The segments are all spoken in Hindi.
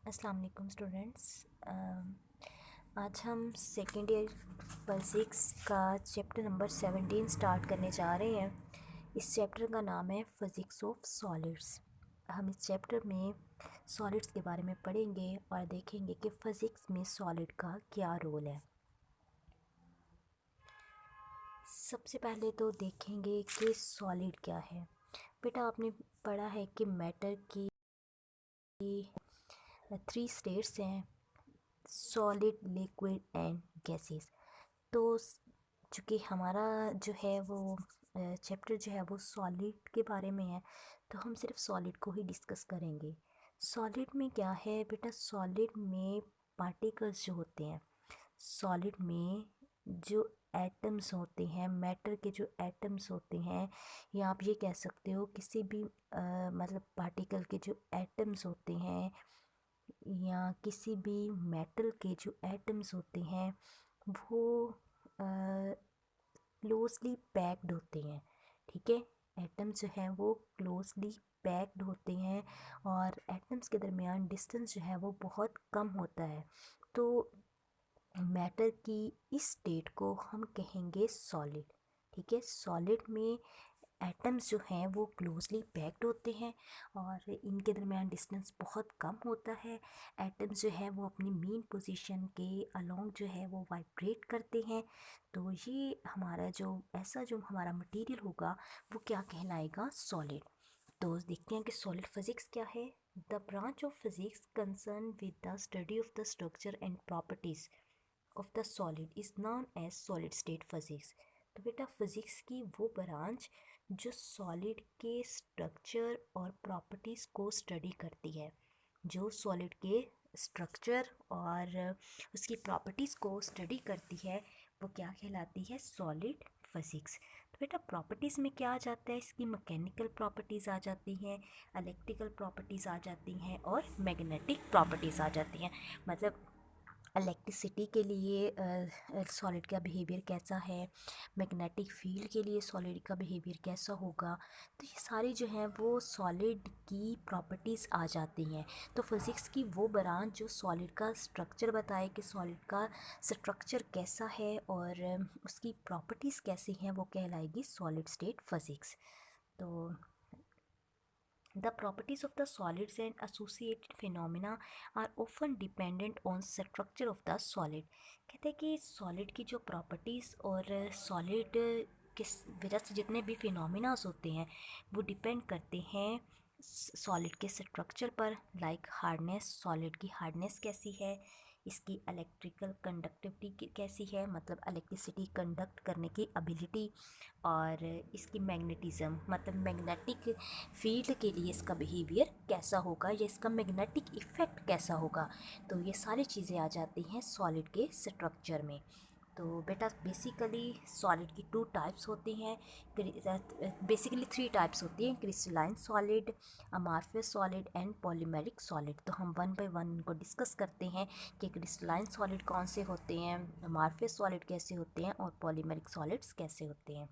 अस्सलाम वालेकुम स्टूडेंट्स। आज हम सेकेंड ईयर फिज़िक्स का चैप्टर नंबर 17 स्टार्ट करने जा रहे हैं। इस चैप्टर का नाम है फ़िज़िक्स ऑफ सॉलिड्स। हम इस चैप्टर में सॉलिड्स के बारे में पढ़ेंगे और देखेंगे कि फ़िज़िक्स में सॉलिड का क्या रोल है। सबसे पहले तो देखेंगे कि सॉलिड क्या है। बेटा आपने पढ़ा है कि मैटर की 3 स्टेट्स हैं, सॉलिड, लिक्विड एंड गैसेस। तो चूँकि हमारा जो है वो चैप्टर जो है वो सॉलिड के बारे में है, तो हम सिर्फ सॉलिड को ही डिस्कस करेंगे। सॉलिड में क्या है बेटा, सॉलिड में पार्टिकल्स जो होते हैं, सॉलिड में जो एटम्स होते हैं, मैटर के जो एटम्स होते हैं, या आप ये कह सकते हो किसी भी मतलब पार्टिकल के जो एटम्स होते हैं या किसी भी मेटल के जो एटम्स होते हैं वो क्लोजली पैक्ड होते हैं। ठीक है, एटम्स जो हैं वो क्लोजली पैक्ड होते हैं और एटम्स के दरमियान डिस्टेंस जो है वो बहुत कम होता है। तो मैटर की इस स्टेट को हम कहेंगे सॉलिड। ठीक है, सॉलिड में एटम्स जो हैं वो क्लोजली पैक्ड होते हैं और इनके दरमियान डिस्टेंस बहुत कम होता है। एटम्स जो है वो अपनी मेन पोजीशन के अलोंग जो है वो वाइब्रेट करते हैं। तो ये हमारा जो ऐसा जो हमारा मटेरियल होगा वो क्या कहलाएगा, सॉलिड। तो देखते हैं कि सॉलिड फिजिक्स क्या है। The branch of physics concern with the study of the structure and properties of the solid is known as solid state physics. तो बेटा फिज़िक्स की वो ब्रांच जो सॉलिड के स्ट्रक्चर और प्रॉपर्टीज़ को स्टडी करती है, जो सॉलिड के स्ट्रक्चर और उसकी प्रॉपर्टीज़ को स्टडी करती है, वो क्या कहलाती है, सॉलिड फिज़िक्स। तो बेटा प्रॉपर्टीज़ में क्या आ जाता है, इसकी मैकेनिकल प्रॉपर्टीज़ आ जाती हैं, इलेक्ट्रिकल प्रॉपर्टीज़ आ जाती हैं और मैग्नेटिक प्रॉपर्टीज़ आ जाती हैं। मतलब इलेक्ट्रिसिटी के लिए सॉलिड का बिहेवियर कैसा है, मैग्नेटिक फील्ड के लिए सॉलिड का बिहेवियर कैसा होगा, तो ये सारी जो हैं वो सॉलिड की प्रॉपर्टीज़ आ जाती हैं। तो फिज़िक्स की वो ब्रांच जो सॉलिड का स्ट्रक्चर बताए कि सॉलिड का स्ट्रक्चर कैसा है और उसकी प्रॉपर्टीज़ कैसी हैं, वो कहलाएगी सॉलिड स्टेट फिज़िक्स। तो the properties of the solids and associated phenomena are often dependent on structure of the solid। कहते हैं कि सॉलिड की जो प्रॉपर्टीज़ और सॉलिड के वजह से जितने भी फिनोमिनास होते हैं वो डिपेंड करते हैं सॉलिड के स्ट्रक्चर पर। लाइक हार्डनेस, सॉलिड की हार्डनेस कैसी है, इसकी इलेक्ट्रिकल कंडक्टिविटी कैसी है, मतलब इलेक्ट्रिसिटी कंडक्ट करने की एबिलिटी, और इसकी मैग्नेटिज्म मतलब मैग्नेटिक फील्ड के लिए इसका बिहेवियर कैसा होगा या इसका मैग्नेटिक इफ़ेक्ट कैसा होगा। तो ये सारी चीज़ें आ जाती हैं सॉलिड के स्ट्रक्चर में। तो बेटा बेसिकली सॉलिड की 2 टाइप्स होती हैं, बेसिकली 3 टाइप्स होती हैं, crystalline solid, amorphous solid and polymeric solid. तो हम वन बाय वन इनको डिस्कस करते हैं कि क्रिस्टलाइन सॉलिड कौन से होते हैं, अमार्फस सॉलिड कैसे होते हैं और पॉलीमेरिक सॉलिड्स कैसे होते हैं।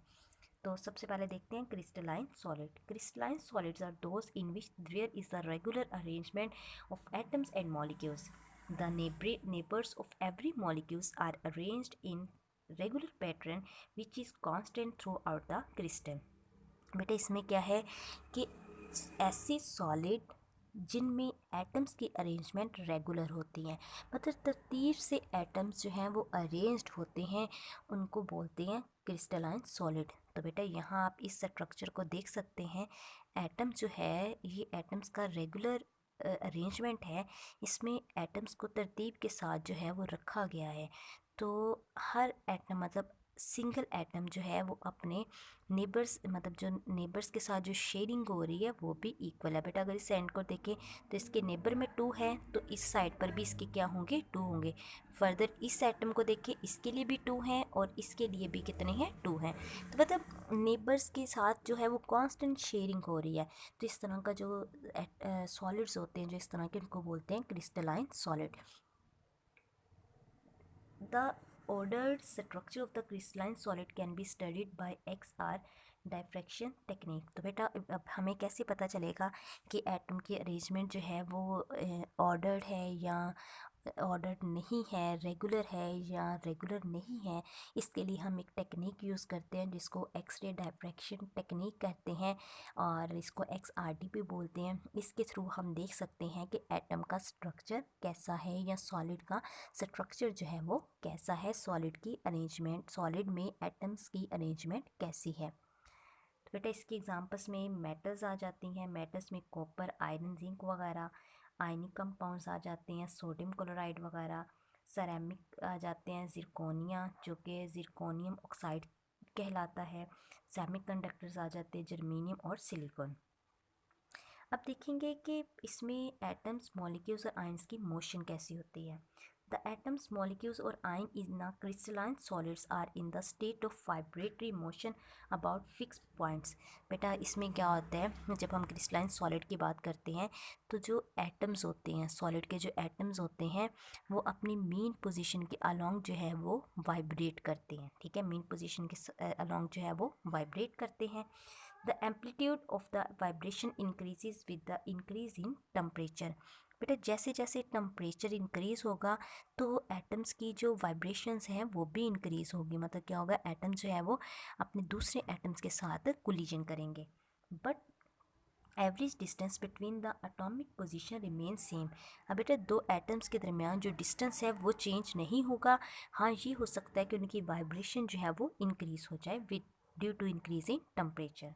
तो सबसे पहले देखते हैं crystalline solid. Crystalline solids are those in which there is a regular arrangement of atoms and molecules. The neighbors of every molecules are arranged in regular pattern which is constant throughout the crystal। बेटा इसमें क्या है कि ऐसी सॉलिड जिनमें एटम्स की अरेंजमेंट रेगुलर होती हैं, मतलब तरतीब से एटम्स जो हैं वो अरेंज्ड होते हैं, उनको बोलते हैं क्रिस्टलाइन सॉलिड। तो बेटा यहाँ आप इस स्ट्रक्चर को देख सकते हैं, एटम जो है ये एटम्स का रेगुलर अरेंजमेंट है, इसमें एटम्स को तरतीब के साथ जो है वो रखा गया है। तो हर एटम मतलब सिंगल एटम जो है वो अपने नेबर्स मतलब जो नेबर्स के साथ जो शेयरिंग हो रही है वो भी इक्वल है। बेटा अगर इस एंड को देखें तो इसके नेबर में 2 है, तो इस साइड पर भी इसके क्या होंगे, 2 होंगे। फर्दर इस एटम को देखें, इसके लिए भी 2 हैं और इसके लिए भी कितने हैं, 2 हैं। तो मतलब नेबर्स के साथ जो है वो कांस्टेंट शेयरिंग हो रही है। तो इस तरह का जो सॉलिड्स होते हैं, जो इस तरह के, उनको बोलते हैं crystalline solid. The ordered structure of the crystalline solid can be studied by XR diffraction technique. तो बेटा अब हमें कैसे पता चलेगा कि एटम की अरेंजमेंट जो है वो ऑर्डर्ड है या ऑर्डर्ड नहीं है, रेगुलर है या रेगुलर नहीं है। इसके लिए हम एक टेक्निक यूज़ करते हैं जिसको एक्स-रे डायफ्रैक्शन टेक्निक कहते हैं और इसको XRD भी बोलते हैं। इसके थ्रू हम देख सकते हैं कि एटम का स्ट्रक्चर कैसा है या सॉलिड का स्ट्रक्चर जो है वो कैसा है, सॉलिड की अरेंजमेंट, सॉलिड में एटम्स की अरेंजमेंट कैसी है। तो बेटा इसकी एग्जांपल्स में मेटल्स आ जाती हैं, मेटल्स में कॉपर, आयरन, जिंक वगैरह। आयनिक कंपाउंड्स आ जाते हैं, सोडियम क्लोराइड वगैरह। सेरेमिक आ जाते हैं, जिरकोनिया जो कि जिरकोनियम ऑक्साइड कहलाता है। सेमीकंडक्टर्स आ जाते हैं, जर्मेनियम और सिलिकॉन। अब देखेंगे कि इसमें एटम्स, मॉलिक्यूल्स और आयंस की मोशन कैसी होती है। द एटम्स, मॉलिक्यूल्स और ion in a crystalline solids are in the state of vibratory motion about fix points. बेटा इसमें क्या होता है, जब हम क्रिस्टलाइन सॉलिड की बात करते हैं तो जो एटम्स होते हैं, सॉलिड के जो एटम्स होते हैं वो अपनी मेन पोजीशन के अलोंग जो है वो वाइब्रेट करते हैं। ठीक है, मेन पोजीशन के अलोंग जो है वो वाइब्रेट करते हैं। The amplitude of the vibration increases with the increase in temperature। बेटा जैसे जैसे टेम्परेचर इंक्रीज़ होगा तो एटम्स की जो वाइब्रेशंस हैं वो भी इंक्रीज़ होगी। मतलब क्या होगा, एटम जो है वो अपने दूसरे एटम्स के साथ कोलिजन करेंगे। But average distance between the atomic position remain same. अब बेटा दो एटम्स के दरमियान जो डिस्टेंस है वो चेंज नहीं होगा। हाँ, ये हो सकता है कि उनकी वाइब्रेशन जो है वो इंक्रीज़ हो जाए with due to increase in temperature.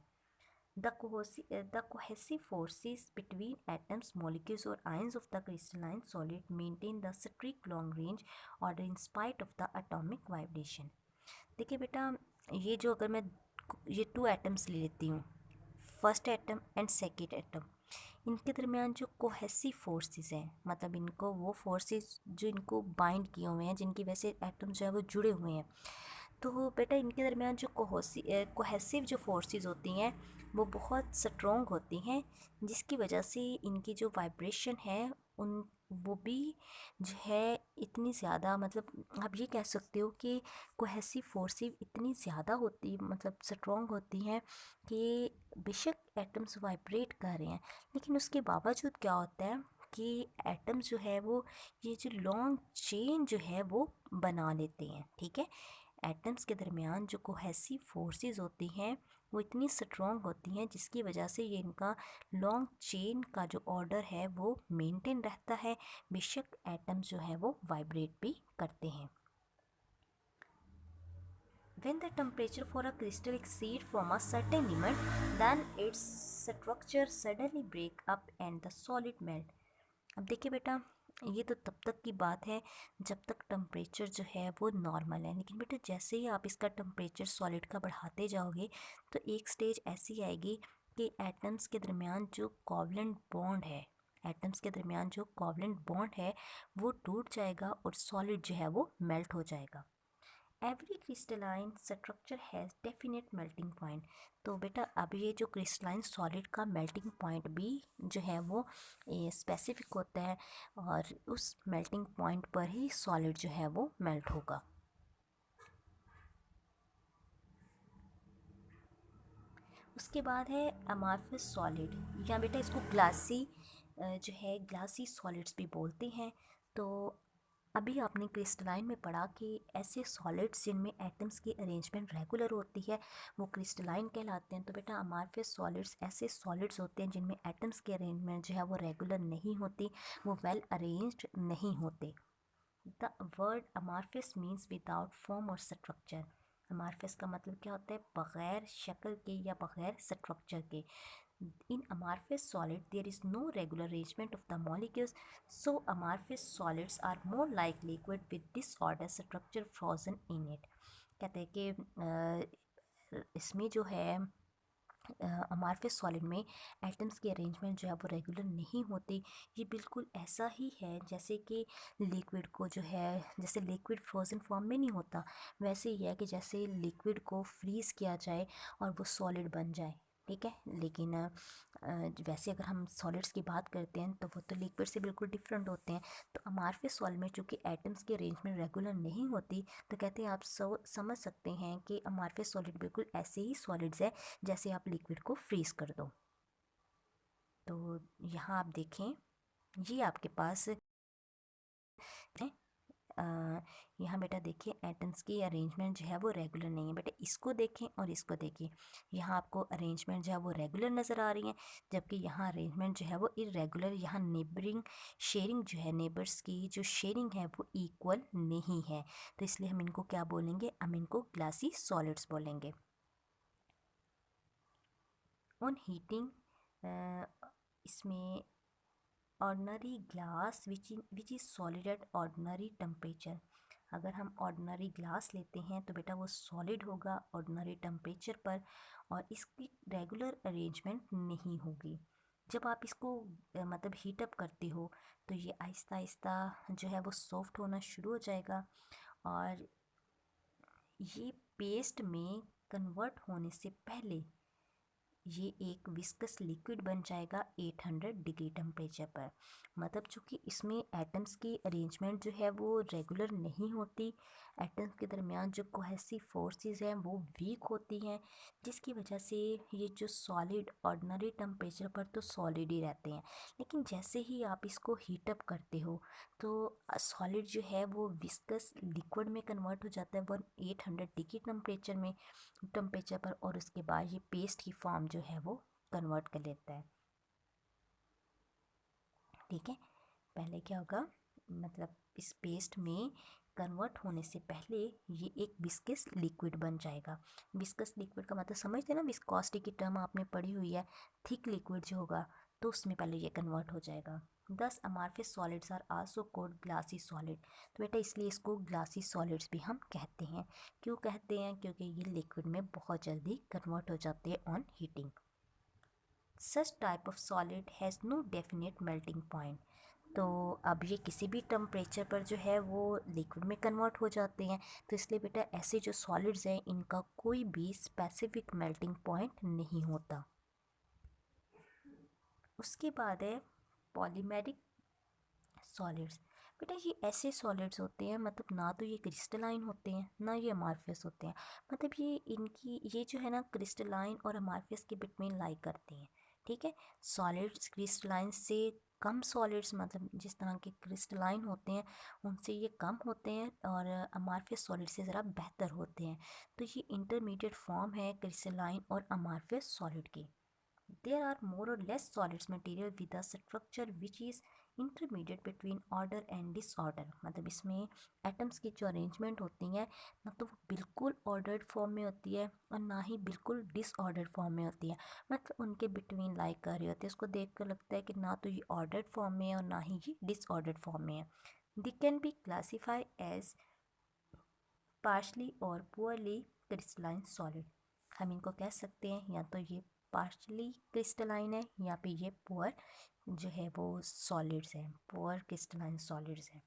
The cohesive forces between atoms, molecules or ions of the crystalline solid maintain the strict long range order in spite of the atomic vibration। देखिए बेटा, ये जो अगर मैं ये टू एटम्स ले लेती हूँ, first atom and second atom, इनके दरमियान जो कोहेसिव फोर्सेस हैं, मतलब इनको वो फोर्सेस जो इनको बाइंड किए हुए हैं, जिनकी वजह से एटम जो है वो जुड़े हुए हैं, तो बेटा इनके दरमियान जो कोहेसिव जो फोर्सेस होती हैं वो बहुत स्ट्रॉन्ग होती हैं, जिसकी वजह से इनकी जो वाइब्रेशन है उन वो भी जो है इतनी ज़्यादा, मतलब आप ये कह सकते हो कि कोहेसिव फोर्सेस इतनी ज़्यादा होती, मतलब स्ट्रॉन्ग होती हैं कि बेशक एटम्स वाइब्रेट कर रहे हैं लेकिन उसके बावजूद क्या होता है कि एटम्स जो है वो ये जो लॉन्ग चेन जो है वो बना लेते हैं। ठीक है, एटम्स के दरमियान जो कोहेसिव फोर्सेस होती हैं वो इतनी स्ट्रॉन्ग होती हैं जिसकी वजह से ये इनका लॉन्ग चेन का जो ऑर्डर है वो मेंटेन रहता है, बेशक एटम्स जो है वो वाइब्रेट भी करते हैं। When the temperature for a crystal exceeds from a certain limit, then its structure suddenly break up and the solid melt। अब देखिए बेटा, ये तो तब तक की बात है जब तक टेम्परेचर जो है वो नॉर्मल है, लेकिन बेटा जैसे ही आप इसका टेम्परेचर सॉलिड का बढ़ाते जाओगे तो एक स्टेज ऐसी आएगी कि एटम्स के दरमियान जो कोवलेंट बॉन्ड है, एटम्स के दरमियान जो कोवलेंट बॉन्ड है वो टूट जाएगा और सॉलिड जो है वो मेल्ट हो जाएगा। Every crystalline structure has definite melting point. तो बेटा अब ये जो क्रिस्टलाइन सॉलिड का मेल्टिंग पॉइंट भी जो है वो स्पेसिफिक होता है और उस मेल्टिंग पॉइंट पर ही सॉलिड जो है वो मेल्ट होगा। उसके बाद है अमार्फस सॉलिड, या बेटा इसको ग्लासी जो है ग्लासी सॉलिड्स भी बोलते हैं। तो अभी आपने क्रिस्टलाइन में पढ़ा कि ऐसे सॉलिड्स जिनमें एटम्स की अरेंजमेंट रेगुलर होती है वो क्रिस्टलाइन कहलाते हैं। तो बेटा अमार्फस सॉलिड्स ऐसे सॉलिड्स होते हैं जिनमें एटम्स की अरेंजमेंट जो है वो रेगुलर नहीं होती, वो वेल अरेंज्ड नहीं होते। The word amorphous means without form और स्ट्रक्चर। अमार्फस का मतलब क्या होता है, बग़ैर शक्ल के या बग़ैर स्ट्रक्चर के। In amorphous solid there is no regular arrangement of the molecules, so amorphous solids are more like liquid with disordered structure frozen in it। कहते हैं कि इसमें जो है अमार्फस सॉलिड में एटम्स की अरेंजमेंट जो है वो रेगुलर नहीं होती। ये बिल्कुल ऐसा ही है जैसे कि लिक्विड को जो है, जैसे लिक्विड फ्रोज़न फॉर्म में नहीं होता, वैसे ही है कि जैसे लिक्विड को फ्रीज़ किया जाए और वो सॉलिड बन जाए। ठीक है। लेकिन वैसे अगर हम सॉलिड्स की बात करते हैं तो वो तो लिक्विड से बिल्कुल डिफरेंट होते हैं। तो अमार्फस सॉलिड में चूँकि एटम्स की अरेंजमेंट रेगुलर नहीं होती, तो कहते हैं आप समझ सकते हैं कि अमार्फस सॉलिड बिल्कुल ऐसे ही सॉलिड्स है जैसे आप लिक्विड को फ्रीज कर दो। तो यहाँ आप देखें, ये आपके पास है। अ, यहाँ बेटा देखिए एटम्स की अरेंजमेंट जो है वो रेगुलर नहीं है। बेटा इसको देखें और इसको देखिए, यहाँ आपको अरेंजमेंट जो है वो रेगुलर नज़र आ रही है, जबकि यहाँ अरेंजमेंट जो है वो इरेगुलर। यहाँ नेबरिंग शेयरिंग जो है, नेबर्स की जो शेयरिंग है वो इक्वल नहीं है। तो इसलिए हम इनको क्या बोलेंगे, हम इनको ग्लासी सॉलिड्स बोलेंगे। ऑन हीटिंग, इसमें ordinary glass which is solid at ordinary temperature. अगर हम ऑर्डनरी ग्लास लेते हैं तो बेटा वो सॉलिड होगा ऑर्डनरी टेम्परेचर पर, और इसकी रेगुलर अरेंजमेंट नहीं होगी। जब आप इसको मतलब हीटअप करते हो तो ये आहिस्ता आहिस्ता जो है वो सॉफ्ट होना शुरू हो जाएगा, और ये पेस्ट में कन्वर्ट होने से पहले ये एक विस्कस लिक्विड बन जाएगा 800 डिग्री टेम्परेचर पर। मतलब चूँकि इसमें एटम्स की अरेंजमेंट जो है वो रेगुलर नहीं होती, एटम्स के दरमियान जो कोहेसिव फोर्सेस हैं वो वीक होती हैं, जिसकी वजह से ये जो सॉलिड ऑर्डिनरी टेम्परेचर पर तो सॉलिड ही रहते हैं, लेकिन जैसे ही आप इसको हीटअप करते हो तो सॉलिड जो है वो विस्कस लिक्विड में कन्वर्ट हो जाता है 800 डिग्री टेम्परेचर पर, और उसके बाद ये पेस्ट की फॉर्म जो है वो कन्वर्ट कर लेता है। ठीक है। पहले क्या होगा, मतलब इस पेस्ट में कन्वर्ट होने से पहले ये एक विस्कस लिक्विड बन जाएगा। विस्कस लिक्विड का मतलब समझते हैं ना, विस्कोसिटी की टर्म आपने पढ़ी हुई है। थिक लिक्विड जो होगा तो उसमें पहले ये कन्वर्ट हो जाएगा। Thus amorphous solids are also called glassy solid. तो बेटा इसलिए इसको ग्लासी सॉलिड्स भी हम कहते हैं। क्यों कहते हैं, क्योंकि ये लिक्विड में बहुत जल्दी कन्वर्ट हो जाते हैं on heating. Such type of solid has no definite melting point. तो अब ये किसी भी टेम्परेचर पर जो है वो लिक्विड में कन्वर्ट हो जाते हैं। तो इसलिए बेटा ऐसे जो सॉलिड्स हैं इनका कोई भी स्पेसिफिक मेल्टिंग पॉइंट नहीं होता। उसके बाद है पॉलीमेरिक सॉलिड्स। बेटा ये ऐसे सॉलिड्स होते हैं, मतलब ना तो ये क्रिस्टलाइन होते हैं ना ये अमार्फस होते हैं। मतलब ये जो है ना क्रिस्टलाइन और अमार्फस के बिटवीन लाई करते हैं। ठीक है। सॉलिड्स क्रिस्टलाइन से कम सॉलिड्स, मतलब जिस तरह के क्रिस्टलाइन होते हैं उनसे ये कम होते हैं, और अमार्फस सॉलिड से ज़रा बेहतर होते हैं। तो ये इंटरमीडिएट फॉर्म है क्रिस्टलाइन और अमार्फस सॉलिड की। There are more or less solids material with a structure which is intermediate between order and disorder। मतलब इसमें एटम्स की जो अरेंजमेंट होती हैं ना तो वो बिल्कुल ऑर्डर्ड फॉर्म में होती है और ना ही बिल्कुल डिसऑर्डर्ड फॉर्म में होती है। मतलब उनके बिटवीन लाई कर रही होती है। उसको देख कर लगता है कि ना तो ये ऑर्डर्ड फॉर्म में है और ना ही ये डिसऑर्डर्ड फॉर्म में है। They can be classify as partially or poorly crystalline solid. हम इनको कह सकते हैं या तो ये पार्शली क्रिस्टलाइन है या फिर ये पुअर जो है वो सॉलिड्स हैं, पुअर क्रिस्टलाइन सॉलिड्स हैं।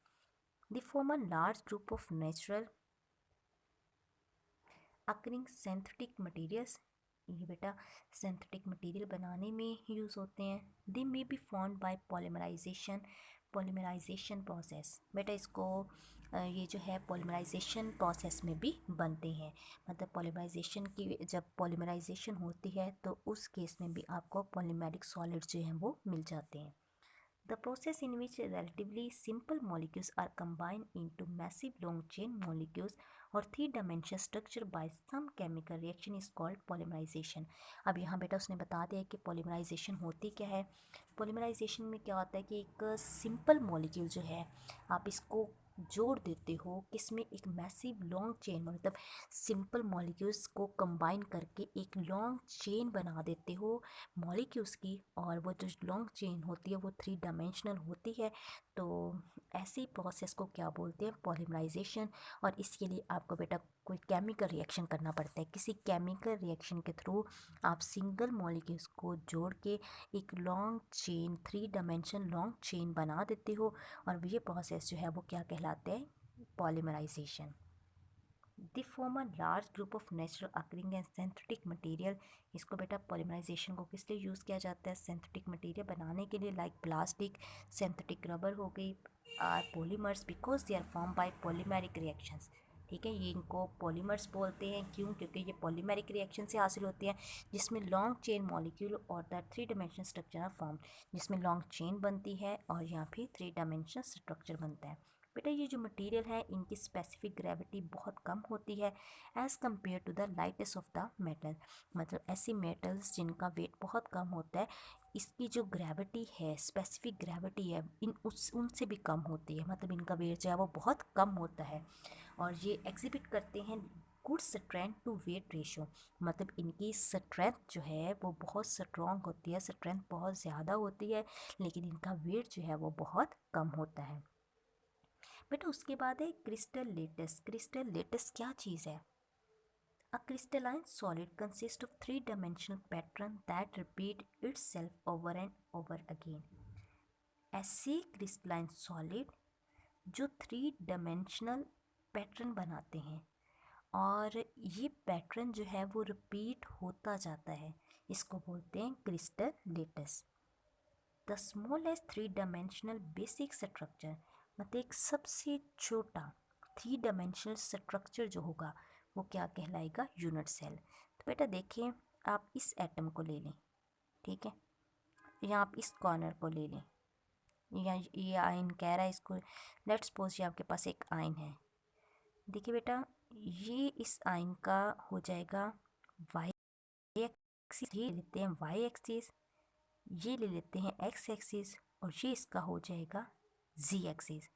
They form a large group of natural occurring synthetic materials. ये बेटा सिंथेटिक मटेरियल बनाने में यूज़ होते हैं। They may be formed by polymerization process. बेटा इसको ये जो है पॉलीमराइजेशन प्रोसेस में भी बनते हैं। मतलब पॉलीमराइजेशन की जब पॉलीमराइजेशन होती है तो उस केस में भी आपको पॉलीमेरिक सॉलिड्स जो हैं वो मिल जाते हैं। The process in which relatively simple molecules are combined into massive long chain molecules और three dimensional structure by some chemical reaction is called polymerization। अब यहाँ बेटा उसने बता दिया कि polymerization होती क्या है। polymerization में क्या होता है कि एक सिंपल मॉलिक्यूल जो है आप इसको जोड़ देते हो, किसमें एक मैसिव लॉन्ग चेन, मतलब सिंपल मॉलिक्यूल्स को कंबाइन करके एक लॉन्ग चेन बना देते हो मॉलिक्यूल्स की, और वो जो लॉन्ग चेन होती है वो 3 डायमेंशनल होती है। तो ऐसी प्रोसेस को क्या बोलते हैं, पॉलीमराइजेशन। और इसके लिए आपको बेटा कोई केमिकल रिएक्शन करना पड़ता है। किसी केमिकल रिएक्शन के थ्रू आप सिंगल मॉलिक्यूल्स को जोड़ के एक long chain 3 dimension long chain बना देते हो, और ये प्रोसेस जो है वो क्या कहलाते हैं, polymerisation. They form a large group of natural occurring and synthetic material. इसको बेटा पॉलीमराइजेशन को किस लिए यूज़ किया जाता है? सिंथेटिक मटेरियल बनाने के लिए, लाइक प्लास्टिक, सिंथेटिक रबर हो गई, are polymers because they are form by polymeric reactions. ठीक है, ये इनको पॉलीमर्स बोलते हैं। क्यों? क्योंकि ये पॉलीमेरिक रिएक्शन से हासिल होते हैं, जिसमें लॉन्ग चेन मॉलिक्यूल और the 3 dimensional structure are form, जिसमें लॉन्ग चेन बनती है और यहाँ भी 3 डायमेंशनल स्ट्रक्चर बनता है। बेटा ये जो मटेरियल है इनकी स्पेसिफिक ग्रेविटी बहुत कम होती है as compare to the lightest of the metal. मतलब ऐसी मेटल्स जिनका वेट बहुत कम होता है, इसकी जो ग्रेविटी है, स्पेसिफिक ग्रेविटी है, उनसे भी कम होती है। मतलब इनका वेट जो है वो बहुत कम होता है और ये एग्जिबिट करते हैं good strength to weight ratio. मतलब इनकी स्ट्रेंथ जो है वो बहुत स्ट्रॉन्ग होती है, स्ट्रेंथ बहुत ज़्यादा होती है, लेकिन इनका वेट जो है वो बहुत कम होता है। बेटा उसके बाद है क्रिस्टल लेटिस। क्रिस्टल लेटिस क्या चीज़ है? A crystalline solid consists of three-dimensional pattern that repeat itself over and over again. ऐसे क्रिस्टलाइन सॉलिड जो 3 डायमेंशनल पैटर्न बनाते हैं और ये पैटर्न जो है वो रिपीट होता जाता है, इसको बोलते हैं crystal lettuce. The smallest 3 dimensional basic structure, मतलब एक सबसे छोटा 3 डायमेंशनल स्ट्रक्चर जो होगा वो क्या कहलाएगा? Unit cell. तो बेटा देखिए, आप इस एटम को ले लें, ठीक है, या आप इस कॉर्नर को ले लें, या ये आयन कह रहा है इसको, लेट्स सपोज ये आपके पास एक आयन है। देखिए बेटा, ये इस आयन का हो जाएगा वाई एक्सिस, ये लेते हैं वाई एक्सिस, ये ले लेते हैं एक्स एक्सिस और ये इसका हो जाएगा जी एक्सिस।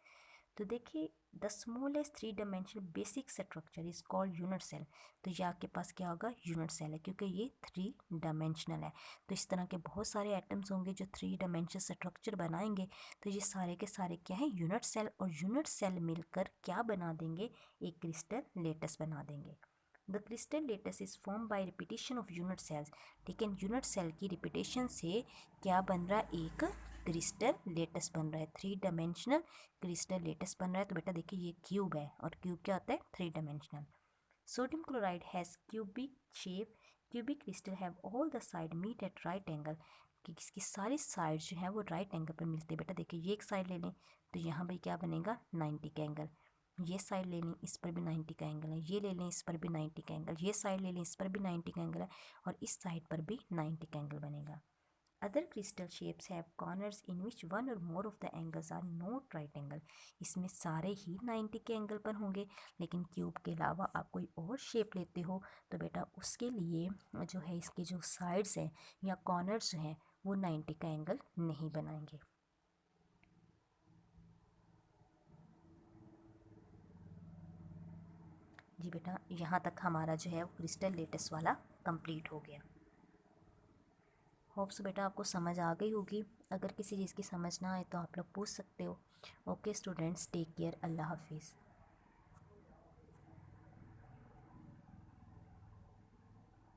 तो देखिए the smallest 3 dimensional basic structure is called unit cell. तो ये आपके पास क्या होगा? यूनिट सेल है, क्योंकि ये 3 डायमेंशनल है। तो इस तरह के बहुत सारे एटम्स होंगे जो 3 डायमेंशनल स्ट्रक्चर बनाएंगे, तो ये सारे के सारे क्या है? Unit cell. और यूनिट सेल मिलकर क्या बना देंगे? एक क्रिस्टल लेटिस बना देंगे। The crystal lattice is form by repetition of unit cells. ठीक है, यूनिट सेल की रिपीटेशन से क्या बन रहा है? एक क्रिस्टल लेटिस बन रहा है, 3 डायमेंशनल क्रिस्टल लेटिस बन रहा है। तो बेटा देखिए ये क्यूब है और क्यूब क्या होता है? 3 dimensional. Sodium chloride has cubic shape. Cubic crystal have all the side meet at right angle, कि इसकी सारी साइड जो है वो राइट एंगल पर मिलते हैं। बेटा देखिए ये एक साइड ले लें तो यहाँ भी क्या बनेगा? 90 का एंगल। ये साइड ले लें, इस पर भी 90 का एंगल है। ये ले लें, इस पर भी 90 का एंगल। ये साइड ले लें, इस पर भी 90 का एंगल है और इस साइड पर भी 90 का एंगल बनेगा। Other crystal shapes have corners in which one or more of the angles are not right angle. इसमें सारे ही 90 के एंगल पर होंगे, लेकिन क्यूब के अलावा आप कोई और शेप लेते हो तो बेटा उसके लिए जो है इसके जो साइड्स हैं या कॉर्नर्स हैं वो 90 का एंगल नहीं बनाएंगे। जी बेटा, यहाँ तक हमारा जो है वो क्रिस्टल लेटिस वाला कंप्लीट हो गया। होप्स बेटा आपको समझ आ गई होगी। अगर किसी चीज़ की समझ ना आए तो आप लोग पूछ सकते हो। ओके स्टूडेंट्स, टेक केयर, अल्लाह हाफिज़।